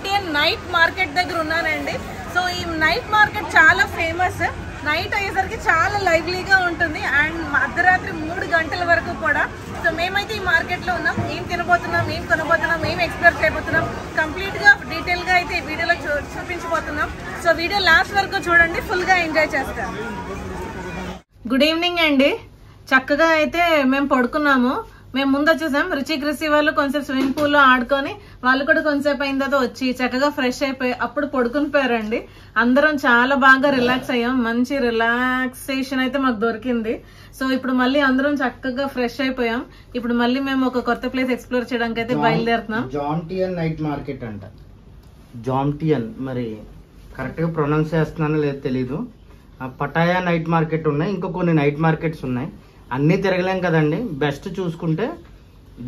జాంటియన్ night market దగ్గర ఉన్నానండి. So ఈ నైట్ మార్కెట్ చాలా ఫేమస్. నైట్ అయ్యేసరికి చాలా లైవ్లీగా ఉంటుంది అండ్ అర్ధరాత్రి 3 గంటల వరకు కూడా. సో మేమైతే ఈ మార్కెట్లో ఉన్నాం. ఏం తినబోతున్నాం, ఏం కొనబోతున్నాం, ఏం ఎక్స్ప్లోర్ చేయబోతున్నాం, కంప్లీట్గా డీటెయిల్గా అయితే ఈ వీడియోలో చూపించబోతున్నాం. సో వీడియో లాస్ట్ వరకు చూడండి, ఫుల్గా ఎంజాయ్ చేస్తారు. గుడ్ ఈవినింగ్ అండి. చక్కగా అయితే మేము పడుకున్నాము. మేము ముందు వచ్చేసాం. రుచి కృషి వాళ్ళు కొంచెం స్విమ్మింగ్ పూల్ లో ఆడుకొని వాళ్ళు కూడా కొంచెంసేపు అయిన తర్వాత వచ్చి చక్కగా ఫ్రెష్ అయిపోయి అప్పుడు పడుకుని పోయారండి. అందరం చాలా బాగా రిలాక్స్ అయ్యాం. మంచి రిలాక్సేషన్ అయితే మాకు దొరికింది. సో ఇప్పుడు మళ్ళీ అందరం చక్కగా ఫ్రెష్ అయిపోయాం. ఇప్పుడు మళ్ళీ మేము ఒక కొత్త ప్లేస్ ఎక్స్ప్లోర్ చేయడానికి అయితే బయలుదేరుతున్నాం. జాంటియన్ నైట్ మార్కెట్ అంట. జాంటియన్, మరి కరెక్ట్ గా ప్రొనౌన్స్ చేస్తున్నానో లేదో తెలీదు. పటాయా నైట్ మార్కెట్ ఉన్నాయి, ఇంకా కొన్ని నైట్ మార్కెట్స్ ఉన్నాయి. అన్నీ తిరగలేం కదండి, బెస్ట్ చూసుకుంటే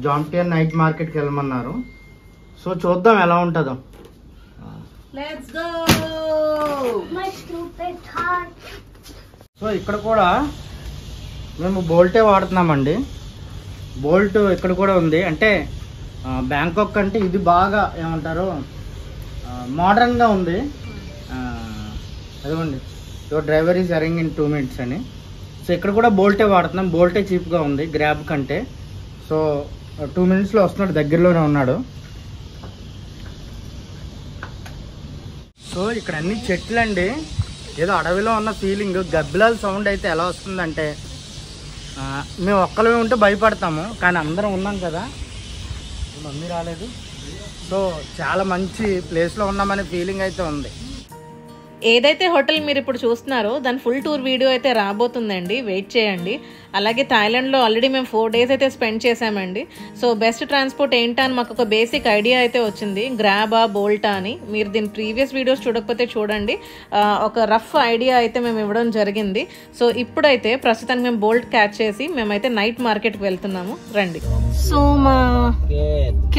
జాంటియన్ నైట్ మార్కెట్కి వెళ్ళమన్నారు. సో చూద్దాం ఎలా ఉంటుందో. సో ఇక్కడ కూడా మేము బోల్టే వాడుతున్నామండి. బోల్ట్ ఇక్కడ కూడా ఉంది. అంటే బ్యాంకాక్ అంటే ఇది బాగా ఏమంటారు మోడర్న్గా ఉంది. అదిగోండి, your driver is arriving in 2 minutes అని. సో ఇక్కడ కూడా బోల్టే వాడుతున్నాం. బోల్టే చీప్గా ఉంది గ్రాబ్ కంటే. సో 2 minutesలో వస్తున్నాడు, దగ్గరలోనే ఉన్నాడు. సో ఇక్కడ అన్ని చెట్లు అండి, ఏదో అడవిలో ఉన్న ఫీలింగ్. గబ్బిలాల సౌండ్ అయితే ఎలా వస్తుందంటే మేము ఒక్కలమే ఉంటే భయపడతాము, కానీ అందరం ఉన్నాం కదా. మమ్మీ రాలేదు. సో చాలా మంచి ప్లేస్లో ఉన్నామనే ఫీలింగ్ అయితే ఉంది. ఏదైతే హోటల్ మీరు ఇప్పుడు చూస్తున్నారో దాని ఫుల్ టూర్ వీడియో అయితే రాబోతుందండి, వెయిట్ చేయండి. అలాగే థాయిలాండ్లో ఆల్రెడీ మేము 4 days అయితే స్పెండ్ చేసామండి. సో బెస్ట్ ట్రాన్స్పోర్ట్ ఏంటా అని మాకు ఒక బేసిక్ ఐడియా అయితే వచ్చింది. గ్రాబా, బోల్టా అని. మీరు దీని ప్రీవియస్ వీడియోస్ చూడకపోతే చూడండి. ఒక రఫ్ ఐడియా అయితే మేము ఇవ్వడం జరిగింది. సో ఇప్పుడైతే ప్రస్తుతానికి మేము బోల్ట్ క్యాచ్ చేసి మేమైతే నైట్ మార్కెట్కి వెళ్తున్నాము, రండి. సో మా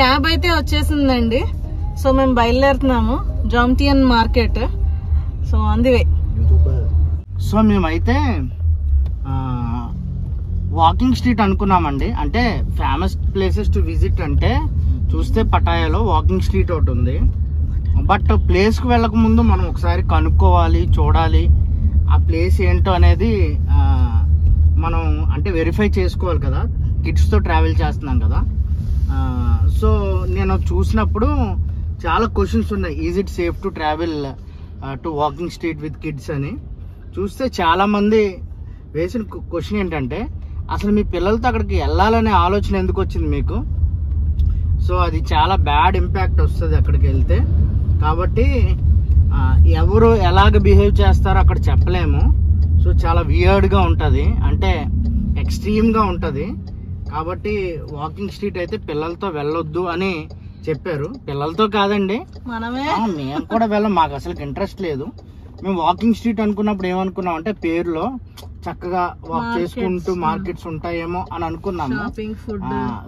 క్యాబ్ అయితే వచ్చేసిందండి. సో మేము బయలుదేరుతున్నాము జాంటియన్ మార్కెట్. సో అందువే. సో మేమైతే వాకింగ్ స్ట్రీట్ అనుకున్నామండి. అంటే ఫేమస్ ప్లేసెస్ టు విజిట్ అంటే చూస్తే పటాయాలో వాకింగ్ స్ట్రీట్ ఒకటి ఉంది. బట్ ప్లేస్కి వెళ్ళక ముందు మనం ఒకసారి కనుక్కోవాలి, చూడాలి ఆ ప్లేస్ ఏంటో అనేది. మనం అంటే వెరిఫై చేసుకోవాలి కదా, కిడ్స్తో ట్రావెల్ చేస్తున్నాం కదా. సో నేను చూసినప్పుడు చాలా క్వశ్చన్స్ ఉన్నాయి. Is it safe to travel to walking street with kids అని. చూస్తే చాలామంది వేసిన క్వశ్చన్ ఏంటంటే అసలు మీ పిల్లలతో అక్కడికి వెళ్ళాలనే ఆలోచన ఎందుకు వచ్చింది మీకు? సో అది చాలా బ్యాడ్ ఇంపాక్ట్ వస్తుంది అక్కడికి వెళ్తే. కాబట్టి ఎవరు ఎలాగ బిహేవ్ చేస్తారో అక్కడ చెప్పలేము. సో చాలా వియర్డ్గా ఉంటుంది, అంటే ఎక్స్ట్రీమ్గా ఉంటుంది. కాబట్టి వాకింగ్ స్ట్రీట్ అయితే పిల్లలతో వెళ్ళొద్దు అని చెప్పారు. పిల్లలతో కాదండి, మేము కూడా వెళ్ళాం. మాకు అసలు ఇంట్రెస్ట్ లేదు. మేము వాకింగ్ స్ట్రీట్ అనుకున్నప్పుడు ఏమనుకున్నాం అంటే పేరులో చక్కగా వాక్ చేసుకుంటూ మార్కెట్స్ ఉంటాయేమో అని అనుకున్నాము.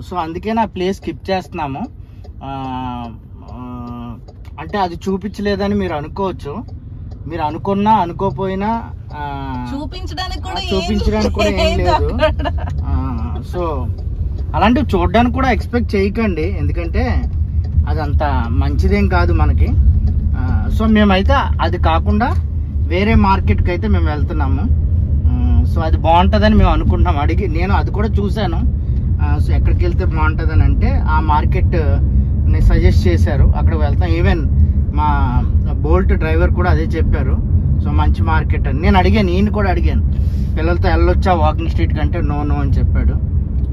సో అందుకే నా ప్లేస్ స్కిప్ చేస్తున్నాము. అంటే అది చూపించలేదని మీరు అనుకోవచ్చు. మీరు అనుకున్నా అనుకోపోయినా చూపించడానికి కూడా ఏం లేదు. సో అలాంటివి చూడడానికి కూడా ఎక్స్పెక్ట్ చేయకండి, ఎందుకంటే అదంత మంచిదేం కాదు మనకి. సో మేమైతే అది కాకుండా వేరే మార్కెట్కి అయితే మేము వెళ్తున్నాము. సో అది బాగుంటుందని మేము అనుకుంటున్నాం. నేను అది కూడా చూశాను. సో ఎక్కడికి వెళ్తే బాగుంటుందని అంటే ఆ మార్కెట్ సజెస్ట్ చేశారు, అక్కడికి వెళ్తాం. ఈవెన్ మా బోల్ట్ డ్రైవర్ కూడా అదే చెప్పారు. సో మంచి మార్కెట్ అని నేను అడిగాను. ఈయన కూడా అడిగాను, పిల్లలతో వెళ్ళొచ్చా వాకింగ్ స్ట్రీట్ కంటే. నో అని చెప్పాడు.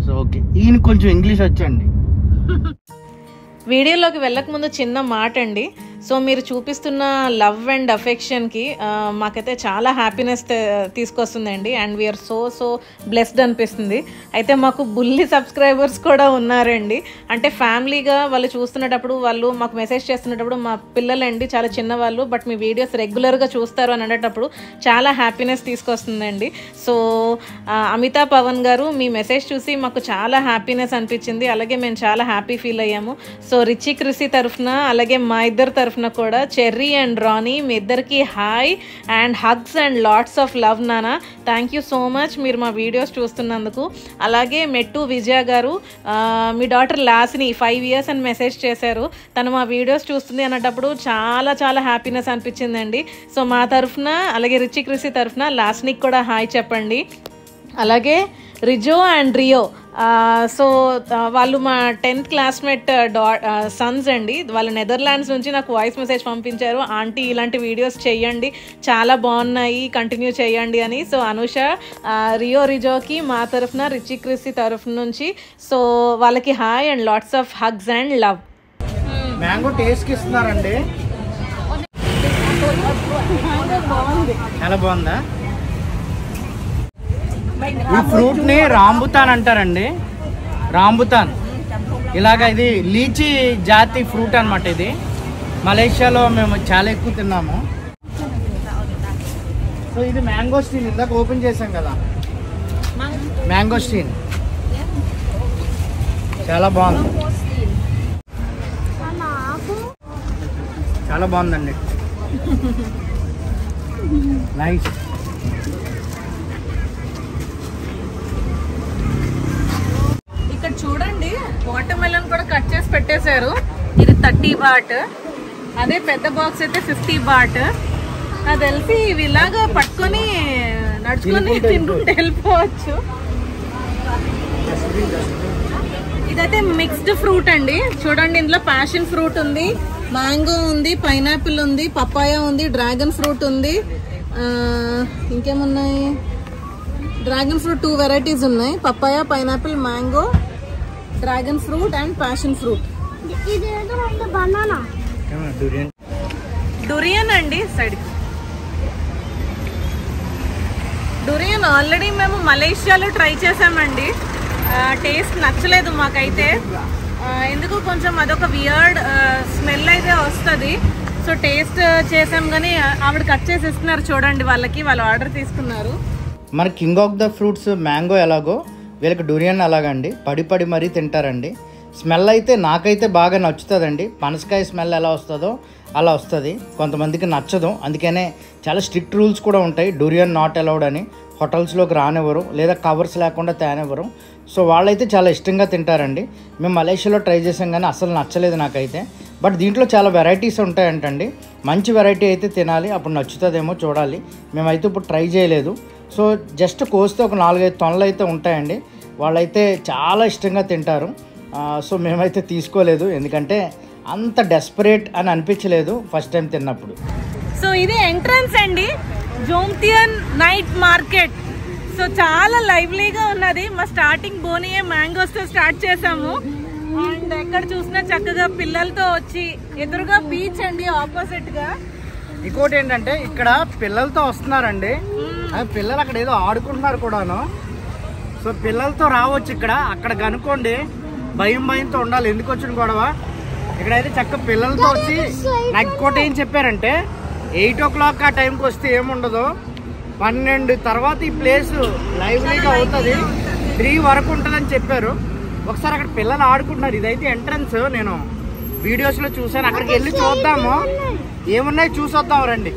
సో ఓకే, ఈయన కొంచెం ఇంగ్లీష్ వచ్చండి. వీడియోలోకి వెళ్ళక ముందు చిన్న మాట అండి. సో మీరు చూపిస్తున్న లవ్ అండ్ అఫెక్షన్కి మాకైతే చాలా హ్యాపీనెస్ తీసుకొస్తుందండి. అండ్ వీఆర్ సో బ్లెస్డ్ అనిపిస్తుంది. అయితే మాకు బుల్లి సబ్స్క్రైబర్స్ కూడా ఉన్నారండి. అంటే ఫ్యామిలీగా వాళ్ళు చూస్తున్నప్పుడు వాళ్ళు మాకు మెసేజ్ చేస్తున్నప్పుడు మా పిల్లలండి చాలా చిన్నవాళ్ళు, బట్ మీ వీడియోస్ రెగ్యులర్గా చూస్తారు అని అనేటప్పుడు చాలా హ్యాపీనెస్ తీసుకొస్తుందండి. సో అమితాబ్ పవన్ గారు మీ మెసేజ్ చూసి మాకు చాలా హ్యాపీనెస్ అనిపించింది. అలాగే మేము చాలా హ్యాపీ ఫీల్ అయ్యాము. సో రిచి కృషి తరఫున అలాగే మా ఇద్దరు తరఫున కూడా చెర్రీ అండ్ రానీ మీ ఇద్దరికి hi and hugs and lots of love నానా. థ్యాంక్ యూ సో మచ్ మీరు మా వీడియోస్ చూస్తున్నందుకు. అలాగే మెట్టు విజయ గారు మీ డాటర్ లాస్ని 5 years అని మెసేజ్ చేశారు. తను మా వీడియోస్ చూస్తుంది అన్నప్పుడు చాలా చాలా హ్యాపీనెస్ అనిపించిందండి. సో మా తరఫున అలాగే రిచి క్రిసి తరఫున లాస్నికి కూడా హాయ్ చెప్పండి. అలాగే రిజో అండ్ రియో సో వాళ్ళు మా 10th క్లాస్మేట్ సన్స్ అండి. వాళ్ళు నెదర్లాండ్స్ నుంచి నాకు వాయిస్ మెసేజ్ పంపించారు, ఆంటీ ఇలాంటి వీడియోస్ చెయ్యండి చాలా బాగున్నాయి కంటిన్యూ చేయండి అని. సో అనుష రిజోకి మా తరఫున రిచి క్రిసి తరఫు నుంచి సో వాళ్ళకి hi and lots of hugs and love. Mango టేస్ట్కి ఇస్తున్నారండి, చాలా బాగుందా? ఈ ఫ్రూట్ని రాంబుతాన్ అంటారండి, రాంబుతాన్. ఇలాగ ఇది లీచీ జాతి ఫ్రూట్ అనమాట. ఇది మలేషియాలో మేము చాలా ఎక్కువ తిన్నాము. సో ఇది మ్యాంగోస్టీన్, ఇందాక ఓపెన్ చేసాం కదా మ్యాంగోస్టీన్, చాలా బాగుంది, చాలా బాగుందండి, నైస్. ఇక్కడ చూడండి వాటర్ మెలన్ కూడా కట్ చేసి పెట్టేశారు. ఇది 30 baht, అదే పెద్ద బాక్స్ అయితే 50 baht. అది తెలిసి ఇవి ఇలాగా పట్టుకొని నడుచుకొని తింటుంటే వెళ్ళిపోవచ్చు. ఇదైతే మిక్స్డ్ ఫ్రూట్ అండి. చూడండి ఇందులో ప్యాషన్ ఫ్రూట్ ఉంది, మ్యాంగో ఉంది, పైనాపిల్ ఉంది, పపాయ ఉంది, డ్రాగన్ ఫ్రూట్ ఉంది, ఇంకేమున్నాయి డ్రాగన్ ఫ్రూట్ 2 varieties ఉన్నాయి, papaya, pineapple, mango, dragon fruit and passion fruit. Durian అండి సైడ్. డురియన్ ఆల్రెడీ మేము మలేషియాలో ట్రై చేసామండి, టేస్ట్ నచ్చలేదు మాకైతే. ఎందుకు కొంచెం అదొక వియర్డ్ స్మెల్ అయితే వస్తుంది. సో టేస్ట్ చేసాం కానీ ఆవిడ కట్ చేసి ఇస్తున్నారు చూడండి, వాళ్ళు ఆర్డర్ తీసుకున్నారు. మన king of the fruits mango ఎలాగో వీళ్ళకి డూరియన్ అలాగండి, పడి మరీ తింటారండి. స్మెల్ అయితే నాకైతే బాగా నచ్చుతుందండి, పనసకాయ స్మెల్ ఎలా వస్తుందో అలా వస్తుంది. కొంతమందికి నచ్చదు, అందుకనే చాలా స్ట్రిక్ట్ రూల్స్ కూడా ఉంటాయి, డూరియన్ నాట్ అలౌడ్ అని. హోటల్స్లోకి రానివ్వరు, లేదా కవర్స్ లేకుండా తేనివ్వరు. సో వాళ్ళైతే చాలా ఇష్టంగా తింటారండి. మేము మలేషియాలో ట్రై చేసాం కానీ అసలు నచ్చలేదు నాకైతే. బట్ దీంట్లో చాలా వెరైటీస్ ఉంటాయంటండి, మంచి వెరైటీ అయితే తినాలి, అప్పుడు నచ్చుతుందేమో చూడాలి. మేమైతే ఇప్పుడు ట్రై చేయలేదు. సో జస్ట్ కోస్తే ఒక 4-5 తొనలు అయితే ఉంటాయండి, వాళ్ళైతే చాలా ఇష్టంగా తింటారు. సో మేమైతే తీసుకోలేదు, ఎందుకంటే అంత డెస్పరేట్ అని అనిపించలేదు ఫస్ట్ టైం తిన్నప్పుడు. సో ఇది ఎంట్రన్స్ అండి, జోమ్తియన్ నైట్ మార్కెట్. సో చాలా లైవ్లీగా ఉన్నది. మా స్టార్టింగ్ బోనియే మ్యాంగోస్తో స్టార్ట్ చేసాము. అండ్ ఎక్కడ చూసినా చక్కగా పిల్లలతో వచ్చి, ఎదురుగా బీచ్ అండి ఆపోజిట్ గా. ఇంకోటి ఏంటంటే ఇక్కడ పిల్లలతో వస్తున్నారండి, పిల్లలు అక్కడ ఏదో ఆడుకుంటున్నారు కూడాను. సో పిల్లలతో రావచ్చు ఇక్కడ, అక్కడ కనుక్కోండి భయంతో ఉండాలి, ఎందుకు వచ్చిన గొడవ. ఇక్కడైతే చక్కగా పిల్లలతో వచ్చి, నాకు ఇంకోటి ఏం చెప్పారంటే 8 o'clock ఆ టైంకి వస్తే ఏముండదు, 12 తర్వాత ఈ ప్లేస్ లైవ్లీగా అవుతుంది, 3 వరకు ఉంటుందని చెప్పారు. ఒకసారి అక్కడ పిల్లలు ఆడుకుంటున్నారు, ఇదైతే ఎంట్రన్స్. నేను వీడియోస్లో చూసాను, అక్కడికి వెళ్ళి చూద్దాము ఏమున్నాయి, చూసొద్దాం రండి.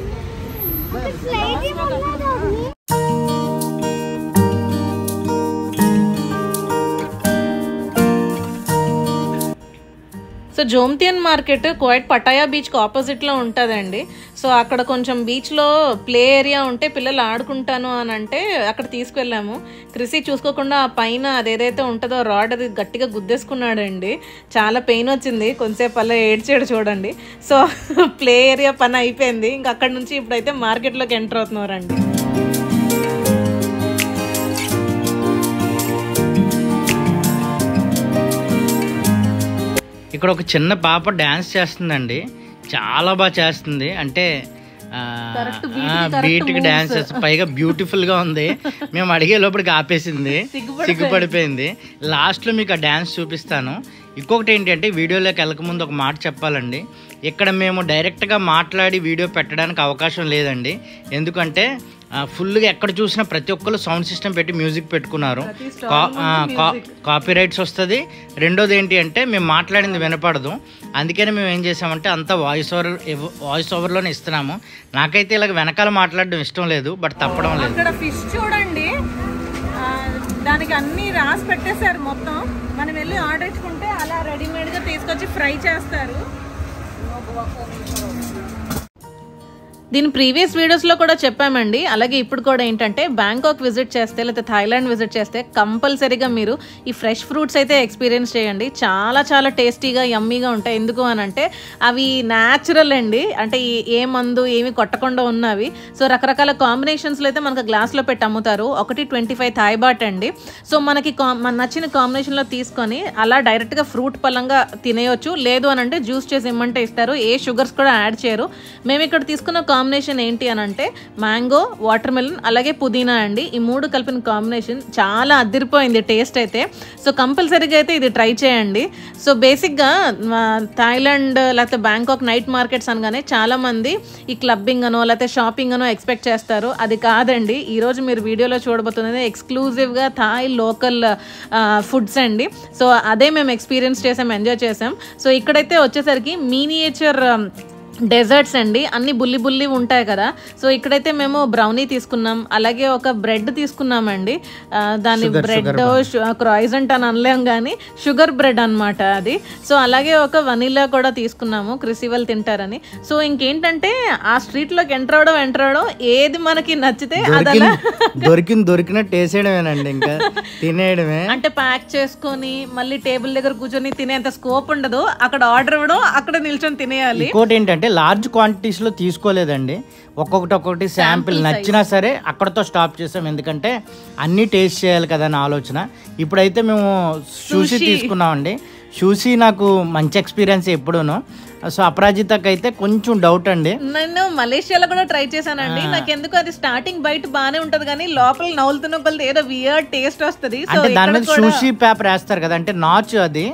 సో జోమ్తియన్ మార్కెట్ కువైట్ పటాయా బీచ్కి ఆపోజిట్లో ఉంటుందండి. సో అక్కడ కొంచెం బీచ్లో ప్లే ఏరియా ఉంటే పిల్లలు ఆడుకుంటాను అని అంటే అక్కడ తీసుకెళ్ళాము. క్రిసి చూసుకోకుండా ఆ పైన అదేదైతే ఉంటుందో రాడ్ అది గట్టిగా గుద్దేసుకున్నాడండి, చాలా పెయిన్ వచ్చింది, కొంచెంసేపు అలా ఏడ్చాడు చూడండి. సో ప్లే ఏరియా పని అయిపోయింది, ఇంకా అక్కడ నుంచి ఇప్పుడైతే మార్కెట్లోకి ఎంటర్ అవుతున్నారండి. ఇక్కడ ఒక చిన్న పాప డ్యాన్స్ చేస్తుందండి, చాలా బాగా చేస్తుంది. అంటే బీట్కి డ్యాన్స్ చేస్తుంది, పైగా బ్యూటిఫుల్ గా ఉంది. మేము అడిగే లోపలికి ఆపేసింది, సిగ్గుపడిపోయింది. లాస్ట్ లో మీకు ఆ డ్యాన్స్ చూపిస్తాను. ఇంకొకటి ఏంటంటే వీడియోలోకి వెళ్ళకముందు ఒక మాట చెప్పాలండి, ఇక్కడ మేము డైరెక్ట్గా మాట్లాడి వీడియో పెట్టడానికి అవకాశం లేదండి. ఎందుకంటే ఫుల్గా ఎక్కడ చూసినా ప్రతి ఒక్కరు సౌండ్ సిస్టమ్ పెట్టి మ్యూజిక్ పెట్టుకున్నారు. కాపీ రైట్స్ వస్తుంది. రెండోది ఏంటి అంటే మేము మాట్లాడింది వినపడదు. అందుకని మేము ఏం చేసామంటే అంతా వాయిస్ ఓవర్లోనే ఇస్తున్నాము. నాకైతే ఇలాగ వెనకాల మాట్లాడడం ఇష్టం లేదు, బట్ తప్పడం లేదు. ఇక్కడ ఫిష్ చూడండి, దానికి అన్ని రాసి పెట్టేశారు మొత్తం. మనం వెళ్ళి ఆర్డర్ ఇచ్చుకుంటే అలా రెడీమేడ్గా తీసుకొచ్చి ఫ్రై చేస్తారు. దీని ప్రీవియస్ వీడియోస్లో కూడా చెప్పామండి. అలాగే ఇప్పుడు కూడా ఏంటంటే బ్యాంకాక్ విజిట్ చేస్తే లేకపోతే థాయిలాండ్ విజిట్ చేస్తే కంపల్సరీగా మీరు ఈ ఫ్రెష్ ఫ్రూట్స్ అయితే ఎక్స్పీరియన్స్ చేయండి. చాలా చాలా టేస్టీగా యమ్మీగా ఉంటాయి. ఎందుకు అని అంటే అవి న్యాచురల్ అండి, అంటే ఏ మందు ఏమి కొట్టకుండా ఉన్నవి. సో రకరకాల కాంబినేషన్స్లో అయితే మనకు గ్లాస్లో పెట్టి అమ్ముతారు. ఒకటి 25 థాయ్ బాట్ అండి. సో మనకి నచ్చిన కాంబినేషన్లో తీసుకొని అలా డైరెక్ట్గా ఫ్రూట్ పలంగా తినేయొచ్చు. లేదు అని అంటే జ్యూస్ చేసి ఇమ్మంటే ఇస్తారు. ఏ షుగర్స్ కూడా యాడ్ చేయరు. మేము ఇక్కడ తీసుకున్న కాంబినేషన్ ఏంటి అని అంటే మ్యాంగో, వాటర్ మెలన్ అలాగే పుదీనా అండి. ఈ 3 కలిపిన కాంబినేషన్ చాలా అదిరిపోయింది టేస్ట్ అయితే. సో కంపల్సరీగా అయితే ఇది ట్రై చేయండి. సో బేసిక్గా థాయిలాండ్ లేకపోతే బ్యాంకాక్ నైట్ మార్కెట్స్ అనగానే చాలామంది ఈ క్లబ్బింగ్ అనో లేకపోతే షాపింగ్ అనో ఎక్స్పెక్ట్ చేస్తారు. అది కాదండి. ఈరోజు మీరు వీడియోలో చూడబోతున్నది ఎక్స్క్లూజివ్గా థాయ్ లోకల్ ఫుడ్స్ అండి. సో అదే మేము ఎక్స్పీరియన్స్ చేసాం, ఎంజాయ్ చేసాం. సో ఇక్కడైతే వచ్చేసరికి మినియేచర్ డెజర్ట్స్ అండి, అన్ని బుల్లి ఉంటాయి కదా. సో ఇక్కడైతే మేము బ్రౌనీ తీసుకున్నాం, అలాగే ఒక బ్రెడ్ తీసుకున్నామండి. దాని బ్రెడ్ క్రాయిజెంట్ అని అనలేం కానీ షుగర్ బ్రెడ్ అనమాట అది. సో అలాగే ఒక వనీలా కూడా తీసుకున్నాము, క్రిసివల్ తింటారని. సో ఇంకేంటంటే ఆ స్ట్రీట్లోకి ఎంటర్ అవడం ఏది మనకి నచ్చితే అదలా దొరికినట్టు వేసేయడమేనండి, ఇంకా తినేయడమే. అంటే ప్యాక్ చేసుకొని మళ్ళీ టేబుల్ దగ్గర కూర్చొని తినేంత స్కోప్ ఉండదు. అక్కడ ఆర్డర్ ఇవ్వడం, అక్కడ నిల్చొని తినేయాలి. ఇంకోటి ఏంటంటే లార్జ్ క్వాంటిటీస్లో తీసుకోలేదండి, ఒక్కొక్కటి శాంపిల్ నచ్చినా సరే అక్కడతో స్టాప్ చేసాం. ఎందుకంటే అన్నీ టేస్ట్ చేయాలి కదా అని ఆలోచన. ఇప్పుడైతే మేము షూషీ తీసుకున్నామండి. షూషీ నాకు మంచి ఎక్స్పీరియన్స్ ఎప్పుడూను. సో అపరాజితకి అయితే కొంచెం డౌట్ అండి. నేను మలేషియాలో కూడా ట్రై చేశానండి. నాకు ఎందుకు అది స్టార్టింగ్ బయట బానే ఉంటది కానీ లోపల నవ్వులుతున్న కొలది ఏదో వియర్డ్ టేస్ట్ వస్తుంది. అంటే దాని మీద షూషీ పేపర్ వేస్తారు కదా, అంటే నాచు అది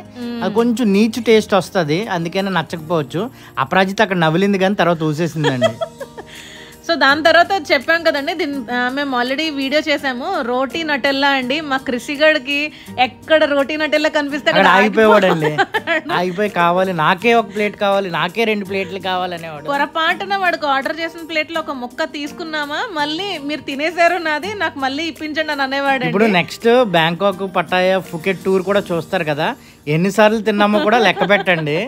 కొంచెం నీచు టేస్ట్ వస్తుంది. అందుకనే నచ్చకపోవచ్చు. అపరాజిత అక్కడ నవ్వులింది కానీ తర్వాత ఊసేసిందండి. సో దాని తర్వాత చెప్పాం కదండి, మేము ఆల్రెడీ వీడియో చేసాము. రోటీ నటెల్లా అండి. మా కృషిగడికి ఎక్కడ రోటీ నటెల్లా కనిపిస్తే అక్కడ ఆగిపోయాడండి. ఆగిపోయి కావాలి, నాకే ఒక ప్లేట్ కావాలి, నాకే 2 ప్లేట్లు కావాలనేవాడు. పొరపాటున వాడికి ఆర్డర్ చేసిన ప్లేట్ లో ఒక ముక్క తీసుకున్నామా, మళ్ళీ మీరు తినేసారు నాది, నాకు మళ్ళీ ఇప్పించండి అని అనేవాడు. ఇప్పుడు next Bangkok, Pattaya, Phuket tour కూడా చూస్తారు కదా, ఎన్నిసార్లు తిన్నామో కూడా లెక్క పెట్టండి.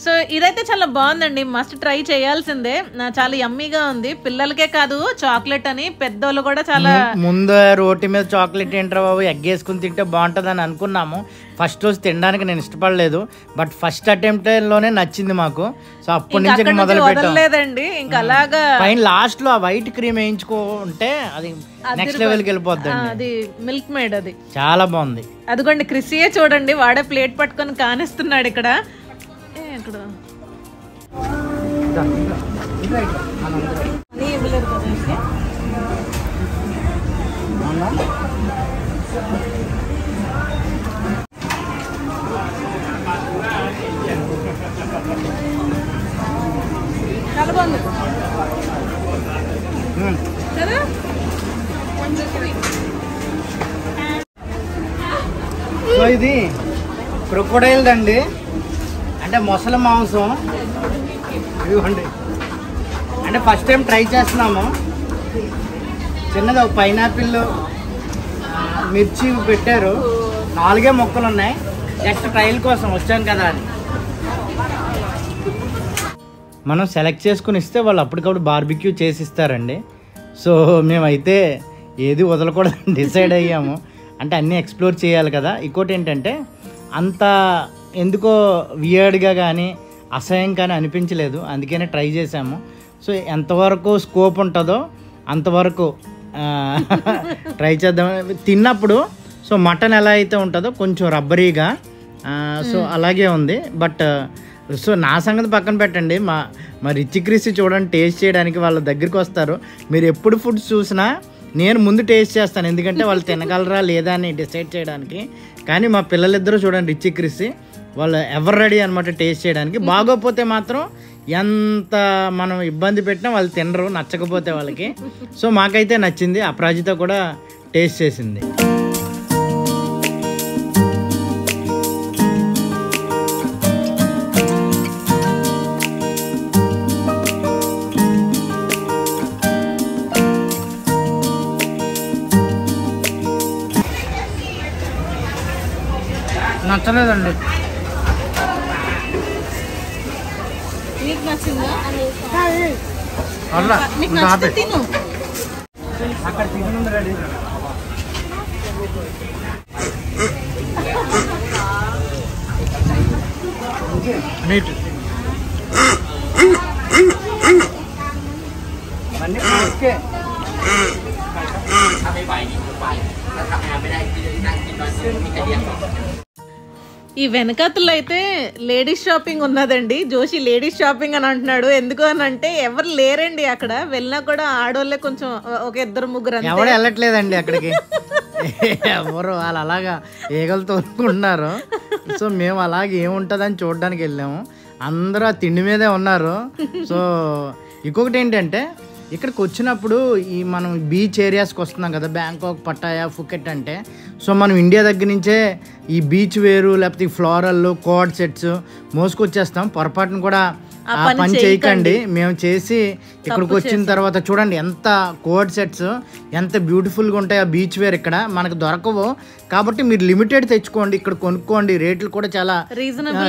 సో ఇదైతే చాలా బాగుందండి, మస్ట్ ట్రై చేయాల్సిందే. చాలా యమ్మీగా ఉంది. పిల్లలకే కాదు చాక్లెట్ అని, పెద్దోళ్ళు కూడా చాలా. ముందు రోటీ మీద చాక్లెట్ ఏంట్రా బాబు, ఎగ్ వేసుకుని తింటే బాగుంటుంది అని అనుకున్నాము. ఫస్ట్ రోజు తినడానికి నేను ఇష్టపడలేదు, బట్ ఫస్ట్ అటెంప్ట్ లోనే నచ్చింది మాకు. సో అప్పటి నుంచి మొదలు పెట్టలేదండి. ఇంకా అలాగా పైన లాస్ట్ లో ఆ వైట్ క్రీమ్ వేయించుకుంటే అది నెక్స్ట్ లెవెల్కి వెళ్ళిపోద్ది. అది మిల్క్ మేడ్, అది చాలా బాగుంది. అదిగోండి క్రిసియే చూడండి, వాడే ప్లేట్ పట్టుకొని కానిస్తున్నాడు ఇక్కడ. చాలా బాగుంది కదా. సో ఇది క్రొకోడైల్ అండి, అంటే మొసలి మాంసం. ఇదిగోండి, అంటే ఫస్ట్ టైం ట్రై చేస్తున్నాము. చిన్నది ఒక పైనాపిల్, మిర్చి పెట్టారు. 4 మొక్కలు ఉన్నాయి. జస్ట్ ట్రయల్ కోసం వచ్చాను కదా అని. మనం సెలెక్ట్ చేసుకుని ఇస్తే వాళ్ళు అప్పటికప్పుడు బార్బిక్యూ చేసి ఇస్తారండి. సో మేమైతే ఏది వదలకూడదు డిసైడ్ అయ్యాము. అంటే అన్నీ ఎక్స్ప్లోర్ చేయాలి కదా. ఇంకోటి ఏంటంటే అంత ఎందుకో వియర్డ్గా కానీ అసహ్యం కానీ అనిపించలేదు, అందుకనే ట్రై చేసాము. సో ఎంతవరకు స్కోప్ ఉంటుందో అంతవరకు ట్రై చేద్దాం. తిన్నప్పుడు సో మటన్ ఎలా అయితే ఉంటుందో కొంచెం రబ్బరీగా, సో అలాగే ఉంది. బట్ సో నా సంగతి పక్కన పెట్టండి, మా రిచ్ క్రిసి చూడండి టేస్ట్ చేయడానికి వాళ్ళ దగ్గరికి వస్తారు. మీరు ఎప్పుడు ఫుడ్స్ చూసినా నేను ముందు టేస్ట్ చేస్తాను, ఎందుకంటే వాళ్ళు తినగలరా లేదా అని డిసైడ్ చేయడానికి. కానీ మా పిల్లలిద్దరూ చూడండి రిచ్ క్రిసి వాళ్ళు ఎవరు రెడీ అనమాట టేస్ట్ చేయడానికి. బాగోకపోతే మాత్రం ఎంత మనం ఇబ్బంది పెట్టినా వాళ్ళు తినరు, నచ్చకపోతే వాళ్ళకి. సో మాకైతే నచ్చింది. అపరాజిత కూడా టేస్ట్ చేసింది. నచ్చలేదండి. మీకు నచ్చిందా? అలా మీకు నచ్చితే తిను. అక్కడ తిను రెడీ. మీట్ అన్నీ ఓకే. ఈ వెనకాతలో అయితే లేడీస్ షాపింగ్ ఉన్నదండి. జోషి లేడీస్ షాపింగ్ అని అంటున్నాడు. ఎందుకు అని అంటే ఎవరు లేరండి అక్కడ. వెళ్ళినా కూడా ఆడోళ్ళే కొంచెం ఒక ఇద్దరు ముగ్గురు అంతే. ఎవరు వెళ్ళట్లేదండి అక్కడికి. ఎవరు వాళ్ళు అలాగా ఈగలు తోలుకుంటున్నారు. సో మేము అలాగే ఏముంటుందని చూడడానికి వెళ్ళాము. అందరూ ఆ తిండి మీదే ఉన్నారు. సో ఇంకొకటి ఏంటంటే ఇక్కడికి వచ్చినప్పుడు ఈ మనం బీచ్ ఏరియాస్కి వస్తున్నాం కదా, బ్యాంకాక్, పట్టాయా, ఫుకెట్ అంటే. సో మనం ఇండియా దగ్గర నుంచే ఈ బీచ్ వేరు లేకపోతే ఈ ఫ్లోరల్ కోడ్ సెట్స్ మోసుకొచ్చేస్తాం. పొరపాటును కూడా ఆ పని చేయకండి. మేము చేసి ఇక్కడికి వచ్చిన తర్వాత చూడండి ఎంత కోడ్ సెట్స్ ఎంత బ్యూటిఫుల్గా ఉంటాయి. ఆ బీచ్ వేర్ ఇక్కడ మనకు దొరకవు కాబట్టి మీరు లిమిటెడ్ తెచ్చుకోండి, ఇక్కడ కొనుక్కోండి. రేట్లు కూడా చాలా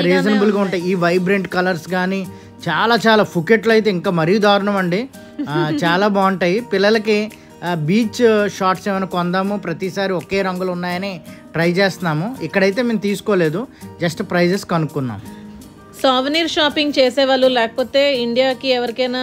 రీజనబుల్గా ఉంటాయి. ఈ వైబ్రెంట్ కలర్స్ కానీ చాలా ఫుకెట్లో అయితే ఇంకా మరీ దారుణం అండి. చాలా బాగుంటాయి. పిల్లలకి బీచ్ షార్ట్స్ ఏమైనా కొందాము, ప్రతిసారి ఒకే రంగులు ఉన్నాయని ట్రై చేస్తున్నాము. ఇక్కడైతే మేము తీసుకోలేదు, జస్ట్ ప్రైజెస్ కనుక్కున్నాం. సోవనీర్ షాపింగ్ చేసేవాళ్ళు లేకపోతే ఇండియాకి ఎవరికైనా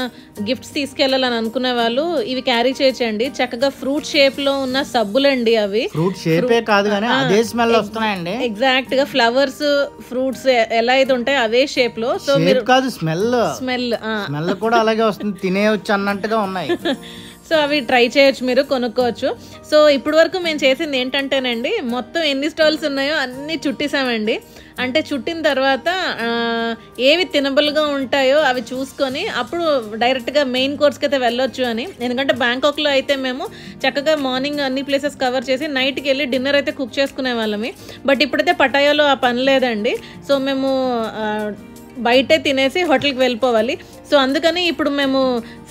గిఫ్ట్స్ తీసుకెళ్లాలని అనుకునే వాళ్ళు ఇవి క్యారీ చేయొచ్చండి. చక్కగా ఫ్రూట్ షేప్ లో ఉన్న సబ్బులండి అవి. ఫ్రూట్ షేపే కాదు కానీ అదే స్మెల్ వస్తున్నాయండి. ఎగ్జాక్ట్ గా ఫ్లవర్స్ ఫ్రూట్స్ ఎలా అయితే ఉంటాయి అవే షేప్ లో. సో మీరు కాదు స్మెల్ కూడా అలాగే వస్తుంది, తినేయచ్చు అన్నట్టుగా ఉన్నాయి. సో అవి ట్రై చేయొచ్చు, మీరు కొనుక్కోవచ్చు. సో ఇప్పుడు వరకు మేము చేసింది ఏంటంటేనండి, మొత్తం ఎన్ని స్టాల్స్ ఉన్నాయో అన్ని చుట్టేసామండి. అంటే చుట్టిన తర్వాత ఏవి తినబుల్గా ఉంటాయో అవి చూసుకొని అప్పుడు డైరెక్ట్గా మెయిన్ కోర్స్కి అయితే వెళ్ళొచ్చు అని. ఎందుకంటే బ్యాంకాక్లో అయితే మేము చక్కగా మార్నింగ్ అన్ని ప్లేసెస్ కవర్ చేసి నైట్కి వెళ్ళి డిన్నర్ అయితే కుక్ చేసుకునే వాళ్ళమి. బట్ ఇప్పుడైతే పటాయాలో ఆ పని లేదండి. సో మేము బయటే తినేసి హోటల్కి వెళ్ళిపోవాలి. సో అందుకని ఇప్పుడు మేము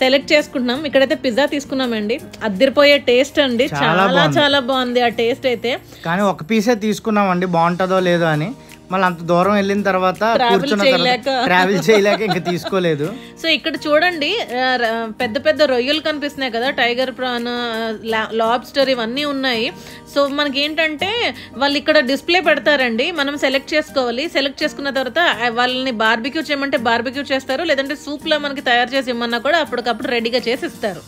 సెలెక్ట్ చేసుకుంటున్నాం. ఇక్కడైతే పిజ్జా తీసుకున్నామండి. అద్దరిపోయే టేస్ట్ అండి, చాలా బాగుంది ఆ టేస్ట్ అయితే. కానీ ఒక పీసే తీసుకున్నామండి, బాగుంటుందో లేదో అని. మళ్ళీ అంత దూరం వెళ్ళిన తర్వాత ట్రావెల్ చేయలేక ఇంకా తీసుకోలేదు. సో ఇక్కడ చూడండి పెద్ద పెద్ద రొయ్యలు కనిపిస్తున్నాయి కదా, టైగర్ ప్రాన్, లాబ్స్టర్ ఇవన్నీ ఉన్నాయి. సో మనకి ఏంటంటే వాళ్ళు ఇక్కడ డిస్ప్లే పెడతారండి, మనం సెలెక్ట్ చేసుకోవాలి. సెలెక్ట్ చేసుకున్న తర్వాత వాళ్ళని బార్బిక్యూ చేయమంటే బార్బిక్యూ చేస్తారు, లేదంటే సూప్ లో మనకి తయారు చేసి ఇమ్మన్నా కూడా అప్పటికప్పుడు రెడీగా చేసి ఇస్తారు.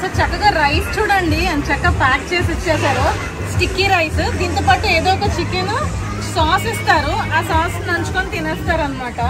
సో చక్కగా రైస్ చూడండి చక్కగా ప్యాక్ చేసి ఇచ్చేసారు, స్టిక్కీ రైస్. దీంతో పాటు ఏదో ఒక చికెన్ సాస్ ఇస్తారు, ఆ సాస్ నంచుకొని తినేస్తారు అనమాట.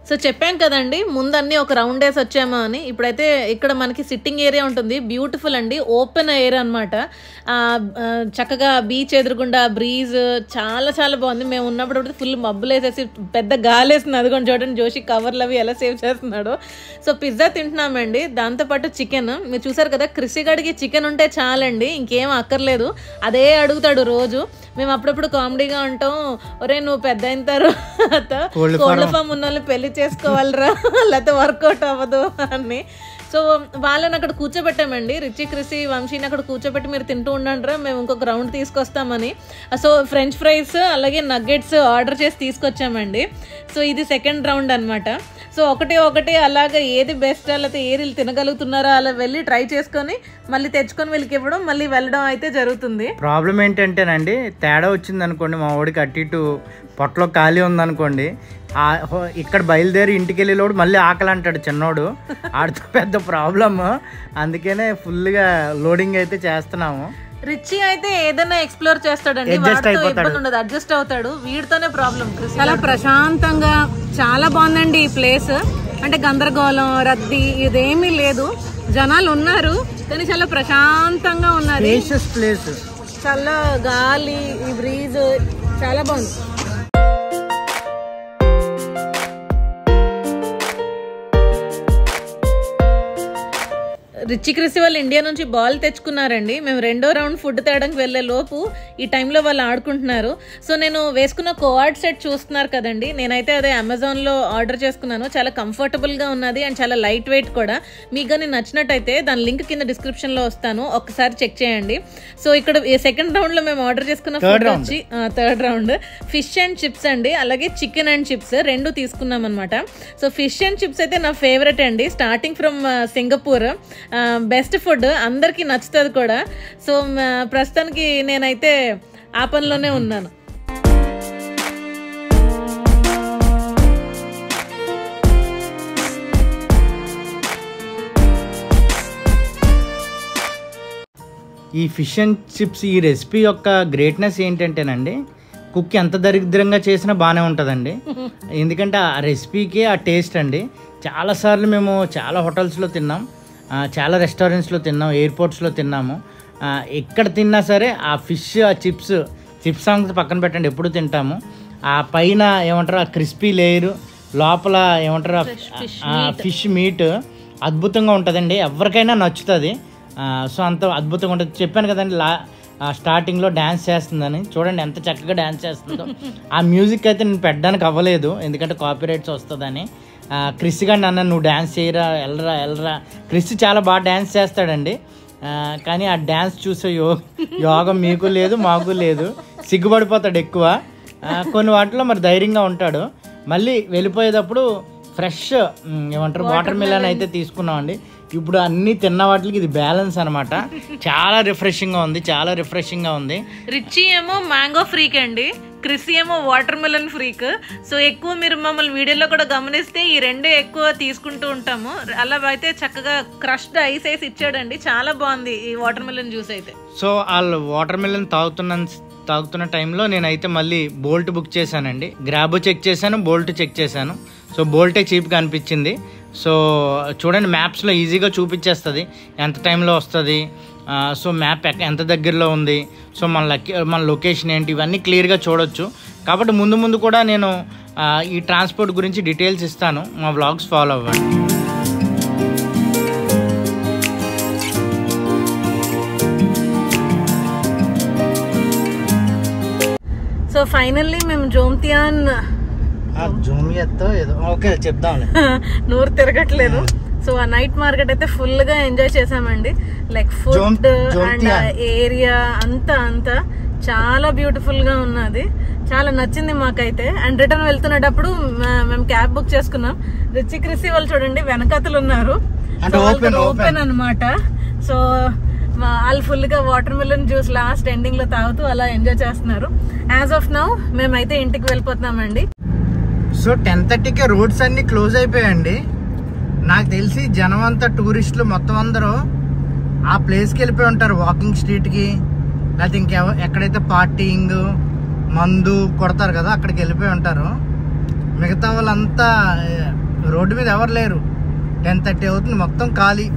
సో చెప్పాను కదండి ముందన్నీ ఒక రౌండ్ వేసి వచ్చామో అని. ఇప్పుడైతే ఇక్కడ మనకి సిట్టింగ్ ఏరియా ఉంటుంది, బ్యూటిఫుల్ అండి, ఓపెన్ ఎయిర్ అనమాట. చక్కగా బీచ్ ఎదురుగుండా బ్రీజ్ చాలా బాగుంది. మేము ఉన్నప్పుడు ఫుల్ మబ్బులు వేసేసి పెద్ద గాలి వేస్తుంది. అదిగోండి చూడండి జోషి కవర్లు అవి ఎలా సేవ్ చేస్తున్నాడు. సో పిజ్జా తింటున్నామండి, దాంతోపాటు చికెన్. మీరు చూసారు కదా, క్రిషిగడికి చికెన్ ఉంటే చాలండి, ఇంకేం అక్కర్లేదు, అదే అడుగుతాడు రోజు. మేము అప్పుడప్పుడు కామెడీగా ఉంటాం, ఒరే నువ్వు పెద్ద అయిన తర్వాత కోళ్ళ ఫామ్ ఉన్న వాళ్ళు పెళ్లి చేసుకోవాలిరా, లేకపోతే వర్కౌట్ అవ్వదు అని. సో వాళ్ళని అక్కడ కూర్చోబెట్టామండి, రిచి, క్రిషి, వంశీని అక్కడ కూర్చోబెట్టి మీరు తింటూ ఉండండిరా, మేము ఇంకొక రౌండ్ తీసుకొస్తామని. సో ఫ్రెంచ్ ఫ్రైస్ అలాగే నగ్గెట్స్ ఆర్డర్ చేసి తీసుకొచ్చామండి. సో ఇది సెకండ్ రౌండ్ అనమాట. సో ఒకటి అలాగా ఏది బెస్ట్ లేకపోతే ఏది తినగలుగుతున్నారో అలా వెళ్ళి ట్రై చేసుకొని మళ్ళీ తెచ్చుకొని వీళ్ళకి ఇవ్వడం, మళ్ళీ వెళ్ళడం అయితే జరుగుతుంది. ప్రాబ్లం ఏంటంటేనండి, తేడా వచ్చింది అనుకోండి, మా వాడికి అటు ఇటు పొట్టలో ఖాళీ ఉందనుకోండి, ఇక్కడ బయలుదేరి ఇంటికి వెళ్ళేలోడు మళ్ళీ ఆకలి అంటాడు చిన్నోడు, ఆడితో పెద్ద ప్రాబ్లమ్. అందుకనే ఫుల్గా లోడింగ్ అయితే చేస్తున్నాము. రిచి అయితే ఏదైనా ఎక్స్ప్లోర్ చేస్తాడండి, అడ్జస్ట్ అవుతాడు. వీడితోనే ప్రాబ్లం. చాలా ప్రశాంతంగా చాలా బాగుందండి ఈ ప్లేస్. అంటే గందరగోళం రద్దీ ఇదేమీ లేదు, జనాలు ఉన్నారు కానీ చాలా ప్రశాంతంగా ఉన్నారు. ప్లేస్ చాలా గాలి, ఈ బ్రీజ్ చాలా బాగుంది. రిచి క్రిసి వాళ్ళు ఇండియా నుంచి బాల్ తెచ్చుకున్నారండి. మేము 2వ రౌండ్ ఫుడ్ తేడానికి వెళ్లే లోపు ఈ టైంలో వాళ్ళు ఆడుకుంటున్నారు. సో నేను వేసుకున్న కోఆర్డ్ సెట్ చూస్తున్నారు కదండి, నేనైతే అదే అమెజాన్లో ఆర్డర్ చేసుకున్నాను. చాలా కంఫర్టబుల్గా ఉన్నది అండ్ చాలా లైట్ వెయిట్ కూడా. మీకు కానీ నచ్చినట్టయితే దాని లింక్ కింద డిస్క్రిప్షన్లో వస్తాను, ఒక్కసారి చెక్ చేయండి. సో ఇక్కడ 2nd రౌండ్లో మేము ఆర్డర్ చేసుకున్న ఫుడ్ వచ్చి 3rd round fish and chips అండి, అలాగే చికెన్ అండ్ చిప్స్ 2 తీసుకున్నాం అనమాట. సో ఫిష్ అండ్ చిప్స్ అయితే నా ఫేవరెట్ అండి, starting from Singapore. Best food, అందరికీ నచ్చుతుంది కూడా. సో ప్రస్తుతానికి నేనైతే ఆ పనిలోనే ఉన్నాను. ఈ ఫిష్ అండ్ చిప్స్ ఈ రెసిపీ యొక్క గ్రేట్నెస్ ఏంటంటేనండి, కుక్ ఎంత దరిద్రంగా చేసినా బాగానే ఉంటుందండి. ఎందుకంటే ఆ రెసిపీకి ఆ టేస్ట్ అండి. చాలాసార్లు మేము చాలా హోటల్స్లో తిన్నాం, చాలా రెస్టారెంట్స్లో తిన్నాం, ఎయిర్పోర్ట్స్లో తిన్నాము. ఎక్కడ తిన్నా సరే ఆ ఫిష్, ఆ చిప్స్ సాంగ్స్ పక్కన పెట్టండి, ఎప్పుడు తింటాము. ఆ పైన ఏమంటారు ఆ క్రిస్పీ లేయరు, లోపల ఏమంటారు ఫిష్ మీట్ అద్భుతంగా ఉంటుందండి, ఎవరికైనా నచ్చుతుంది. సో అంత అద్భుతంగా ఉంటుంది. చెప్పాను కదండి స్టార్టింగ్లో డ్యాన్స్ చేస్తుందని, చూడండి ఎంత చక్కగా డ్యాన్స్ చేస్తుందో. ఆ మ్యూజిక్ అయితే నేను పెట్టడానికి అవ్వలేదు ఎందుకంటే కాపీరైట్స్ వస్తుందని. క్రిస్ గారిని అన్న నువ్వు డ్యాన్స్ చేయరా, వెళ్ళరా. క్రిస్ చాలా బాగా డ్యాన్స్ చేస్తాడండి, కానీ ఆ డ్యాన్స్ చూసే యోగం మీకు లేదు మాకు లేదు, సిగ్గుపడిపోతాడు ఎక్కువ. కొన్ని వాటిలో మరి ధైర్యంగా ఉంటాడు. మళ్ళీ వెళ్ళిపోయేటప్పుడు ఫ్రెష్ ఏమంటారు వాటర్ మిలన్ అయితే తీసుకున్నాం అండి. ఇప్పుడు అన్ని తిన్న వాటికి ఇది బ్యాలెన్స్ అనమాట. చాలా రిఫ్రెషింగ్గా ఉంది. రిచి ఏమో మ్యాంగో ఫ్రీక్ అండి, క్రిసి ఏమో వాటర్ మెలన్ ఫ్రీక్. సో ఎక్కువ మీరు మమ్మల్ని వీడియోలో కూడా గమనిస్తే ఈ 2 ఎక్కువ తీసుకుంటూ ఉంటాము. అలా అయితే చక్కగా క్రష్డ్ ఐస్ వేసి ఇచ్చాడండి, చాలా బాగుంది ఈ వాటర్ మెలన్ జ్యూస్ అయితే. సో వాళ్ళు వాటర్ మెలన్ తాగుతున్న టైంలో నేనైతే మళ్ళీ బోల్ట్ బుక్ చేశానండి. గ్రాబ్ చెక్ చేశాను, బోల్ట్ చెక్ చేశాను. సో బోల్టే చీప్గా అనిపించింది. సో చూడండి మ్యాప్స్లో ఈజీగా చూపించేస్తుంది ఎంత టైంలో వస్తుంది. సో మ్యాప్ ఎంత దగ్గరలో ఉంది, సో మన లొకేషన్ ఏంటి, ఇవన్నీ క్లియర్గా చూడొచ్చు. కాబట్టి ముందు కూడా నేను ఈ ట్రాన్స్పోర్ట్ గురించి డీటెయిల్స్ ఇస్తాను, మా వ్లాగ్స్ ఫాలో అవ్వండి. సో ఫైనల్లీ మేము జోమియాతో ఏదో ఓకే చెప్దాం, నూరు తిరగట్లేదు. సో ఆ నైట్ మార్కెట్ అయితే ఫుల్ గా ఎంజాయ్ చేసామండి. లైక్ ఫుడ్ అండ్ ఏరియా అంతా చాలా బ్యూటిఫుల్ గా ఉన్నది, చాలా నచ్చింది మాకైతే. అండ్ రిటర్న్ వెళ్తున్నప్పుడు మేము క్యాబ్ బుక్ చేసుకున్నాం. రిచి క్రిసి వాళ్ళు చూడండి వెనకతలు ఉన్నారు, ఓపెన్ అనమాట. సో వాళ్ళు ఫుల్ గా water melon juice last ending లో తాగుతూ అలా ఎంజాయ్ చేస్తున్నారు. యాజ్ ఆఫ్ నౌ మేమైతే ఇంటికి వెళ్ళిపోతున్నామండి. సో 10:30కే రోడ్స్ అన్ని క్లోజ్ అయిపోయాయండి. నాకు తెలిసి జనం అంతా టూరిస్టులు మొత్తం అందరూ ఆ ప్లేస్కి వెళ్ళిపోయి ఉంటారు, వాకింగ్ స్ట్రీట్కి, లేకపోతే ఎక్కడైతే పార్టీయింగ్ మందు కొడతారు కదా అక్కడికి వెళ్ళిపోయి ఉంటారు. మిగతా వాళ్ళంతా రోడ్డు మీద ఎవరు లేరు. 10:30 అవుతుంది, మొత్తం ఖాళీ.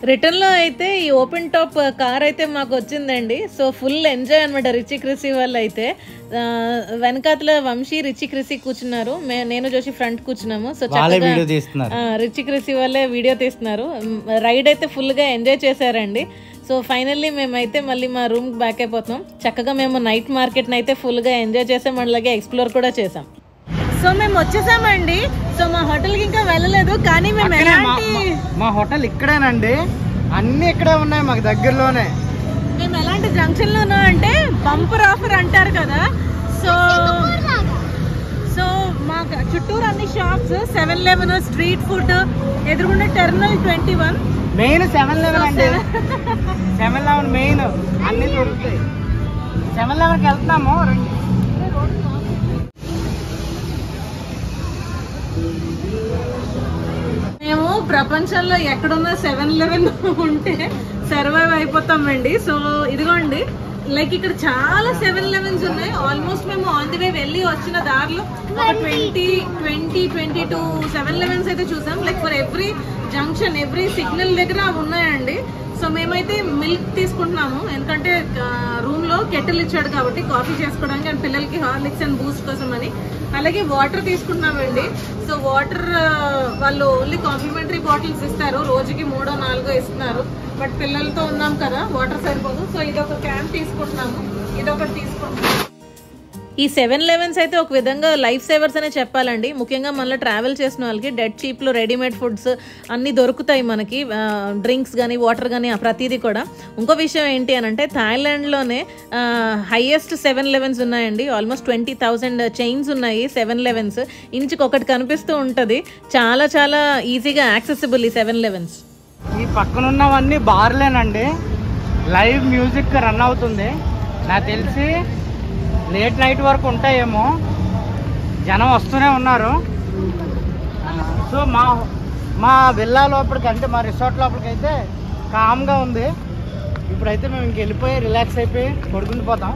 రిటర్న్ లో అయితే ఈ ఓపెన్ టాప్ కార్ అయితే మాకు వచ్చిందండి. సో ఫుల్ ఎంజాయ్ అనమాట రిచి క్రిసి వాళ్ళు అయితే. వెనకాతల వంశీ రిచి క్రిసి కూర్చున్నారు, నేను జోషి ఫ్రంట్ కూర్చున్నాము. సో రిచి క్రిసి వాళ్ళే వీడియో తీస్తున్నారు. రైడ్ అయితే ఫుల్ గా ఎంజాయ్ చేశారండి. సో ఫైనల్లీ మేమైతే మళ్ళీ మా రూమ్ బ్యాక్ అయిపోతున్నాం. చక్కగా మేము నైట్ మార్కెట్ అయితే ఫుల్ గా ఎంజాయ్ చేసాం, అలాగే ఎక్స్ప్లోర్ కూడా చేసాం. సో మేము వచ్చేసామండి. సో మా హోటల్ కి ఇంకా వెళ్ళలేదు, కానీ మేము మా హోటల్ ఇక్కడేనండి, అన్ని ఇక్కడే ఉన్నాయి మాకు దగ్గరలోనే. మేము ఎలాంటి జంక్షన్ లో ఉన్నాం అంటే బంపర్ ఆఫర్ అంటారు కదా. సో మా చుట్టూరు అన్ని షాప్స్, 7-Eleven, స్ట్రీట్ ఫుడ్, ఎదురుగుండా టెర్మినల్ 21, మెయిన్ 7-Eleven అండి. 7-Eleven మెయిన్ అన్ని దొరుకుతాయి. 7-Elevenకి వెళ్తున్నాము. మేము ప్రపంచంలో ఎక్కడున్నా 7-Eleven ఉంటే సర్వైవ్ అయిపోతామండి. సో ఇదిగోండి, లైక్ ఇక్కడ చాలా 7-Elevens ఉన్నాయి. ఆల్మోస్ట్ మేము ఆన్ ది వే వెళ్ళి వచ్చిన దారిలో ఒక 22 7-Elevens అయితే చూసాం. Like for every junction, every signal దగ్గర అవి ఉన్నాయండి. సో మేమైతే మిల్క్ తీసుకుంటున్నాము, ఎందుకంటే రూమ్ లో కెటిల్ ఇచ్చాడు కాబట్టి కాఫీ చేసుకోవడానికి, అండ్ పిల్లలకి హార్లిక్స్ అండ్ బూస్ట్ కోసం అని. అలాగే వాటర్ తీసుకుంటున్నామండి. సో వాటర్ వాళ్ళు ఓన్లీ కాంప్లిమెంటరీ బాటిల్స్ ఇస్తారు, రోజుకి 3-4 ఇస్తున్నారు. బట్ పిల్లలతో ఉన్నాం కదా, వాటర్ సరిపోదు. సో ఇదొక క్యాన్ తీసుకుంటున్నాము, ఇదొకటి తీసుకుంటున్నాము. ఈ 7-Elevens అయితే ఒక విధంగా లైఫ్ సేవర్స్ అనే చెప్పాలండి. ముఖ్యంగా మనలో ట్రావెల్ చేసిన వాళ్ళకి డెడ్ చీప్లో రెడీమేడ్ ఫుడ్స్ అన్నీ దొరుకుతాయి మనకి, డ్రింక్స్ కానీ వాటర్ కానీ ప్రతిదీ కూడా. ఇంకో విషయం ఏంటి అని అంటే థాయిలాండ్లోనే హైయెస్ట్ 7-Elevens ఉన్నాయండి. ఆల్మోస్ట్ 20,000 చైన్స్ ఉన్నాయి 7-Elevens. ఇంచుకి ఒకటి కనిపిస్తూ ఉంటుంది. చాలా చాలా ఈజీగా యాక్సెసిబుల్ ఈ 7-Elevens. ఈ పక్కనున్నవన్నీ బార్లేనండి. లైవ్ మ్యూజిక్ రన్ అవుతుంది. నాకు తెలిసి లేట్ నైట్ వరకు ఉంటాయేమో, జనం వస్తూనే ఉన్నారు. సో మా విల్లా లోపలికి, అంటే మా రిసార్ట్ లోపలికి అయితే కామ్గా ఉంది. ఇప్పుడైతే మేము ఇంక వెళ్ళిపోయి రిలాక్స్ అయిపోయి పడుకుండిపోతాం.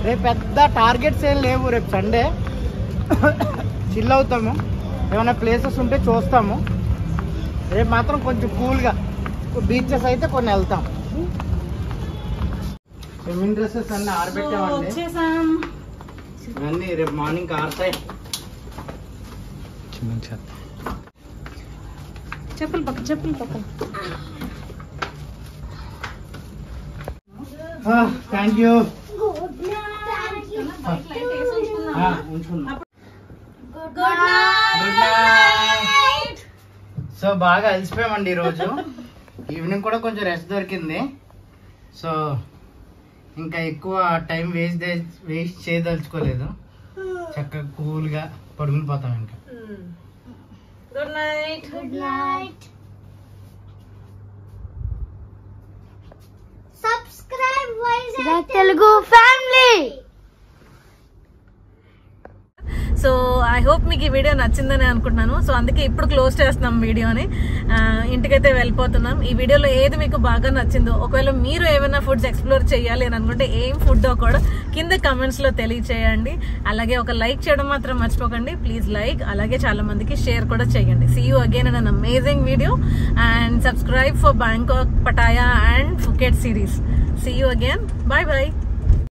రేపు పెద్ద టార్గెట్స్ ఏం లేవు, రేపు సండే చిల్ అవుతాము. ఏమైనా ప్లేసెస్ ఉంటే చూస్తాము. రేపు మాత్రం కొంచెం కూల్గా బీచెస్ అయితే కొన్ని వెళ్తాం. స్విమ్మింగ్ డ్రెస్సెస్ అన్నీ ఆరబెట్టామండి, ఇవన్నీ రేపు మార్నింగ్ ఆరుతాయి. చెప్పులు పక్కన. Thank you. సో బాగా అలసిపోయామండి ఈరోజు. ఈవినింగ్ కూడా కొంచెం రెస్ట్ దొరికింది. సో ఇంకా ఎక్కువ టైం వేస్ట్ చేయదలుచుకోలేదు, చక్కగా కూల్గా పడుకుని పోతాం. ఇంకా good night. Subscribe Vizag Telugu family. So I hope మీకు ఈ వీడియో నచ్చిందని అనుకుంటున్నాను. సో అందుకే ఇప్పుడు క్లోజ్ చేస్తున్నాం వీడియోని, ఇంటికైతే వెళ్ళిపోతున్నాం. ఈ వీడియోలో ఏది మీకు బాగా నచ్చిందో, ఒకవేళ మీరు ఏమైనా ఫుడ్స్ ఎక్స్ప్లోర్ చేయాలి అని అనుకుంటే ఏం ఫుడ్డో కూడా కింద కమెంట్స్లో తెలియచేయండి. అలాగే ఒక లైక్ చేయడం మాత్రం మర్చిపోకండి, ప్లీజ్ లైక్. అలాగే చాలా మందికి షేర్ కూడా చేయండి. See you again in an amazing video and subscribe for Bangkok, Pattaya and Phuket series. See you again. Bye bye.